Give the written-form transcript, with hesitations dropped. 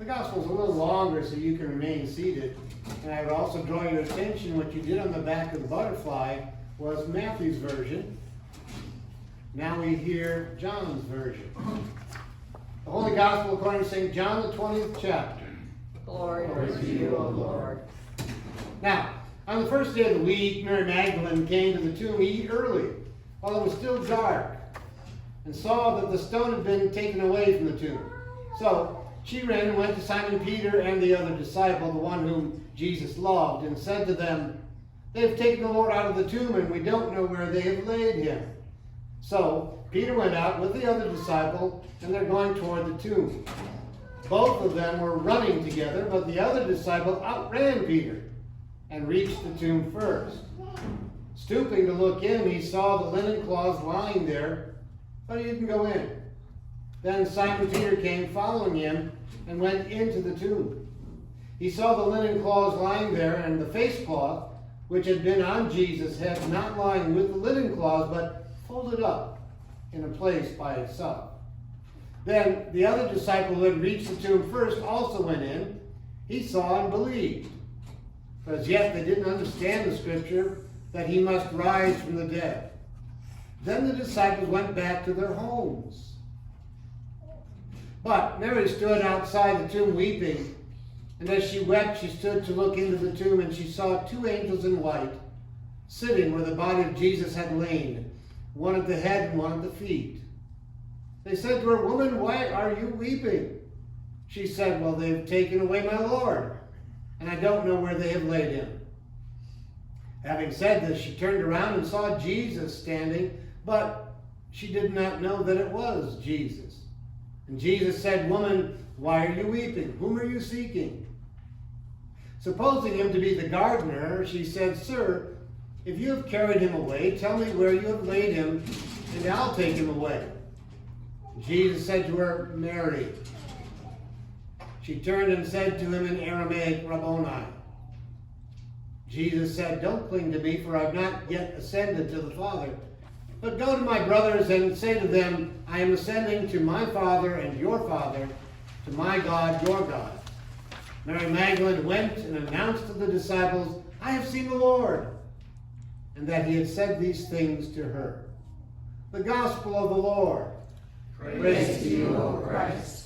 The gospel's a little longer so you can remain seated. And I would also draw your attention, what you did on the back of the butterfly was Matthew's version. Now we hear John's version. The Holy Gospel according to St. John, the 20th chapter. Glory to you, O Lord. Now, on the first day of the week, Mary Magdalene came to the tomb early, while it was still dark, and saw that the stone had been taken away from the tomb. So she ran and went to Simon Peter and the other disciple, the one whom Jesus loved, and said to them, "They have taken the Lord out of the tomb, and we don't know where they have laid him." So Peter went out with the other disciple, and they're going toward the tomb. Both of them were running together, but the other disciple outran Peter and reached the tomb first. Stooping to look in, he saw the linen cloths lying there, but he didn't go in. Then Simon Peter came following him and went into the tomb. He saw the linen cloths lying there, and the face cloth, which had been on Jesus' head, not lying with the linen cloths, but folded up in a place by itself. Then the other disciple who had reached the tomb first also went in. He saw and believed. But as yet they didn't understand the scripture that he must rise from the dead. Then the disciples went back to their homes. But Mary stood outside the tomb weeping, and as she wept, she stood to look into the tomb, and she saw two angels in white, sitting where the body of Jesus had lain, one at the head and one at the feet. They said to her, "Woman, why are you weeping?" She said, "Well, they've taken away my Lord, and I don't know where they have laid him." Having said this, she turned around and saw Jesus standing, but she did not know that it was Jesus. And Jesus said, "Woman, why are you weeping? Whom are you seeking?" Supposing him to be the gardener, she said, "Sir, if you have carried him away, tell me where you have laid him, and I'll take him away." Jesus said to her, "Mary." She turned and said to him in Aramaic, "Rabboni." Jesus said, "Don't cling to me, for I've not yet ascended to the Father. But go to my brothers and say to them, I am ascending to my Father and your Father, to my God, your God." Mary Magdalene went and announced to the disciples, "I have seen the Lord," and that he had said these things to her. The Gospel of the Lord. Praise to you, O Christ.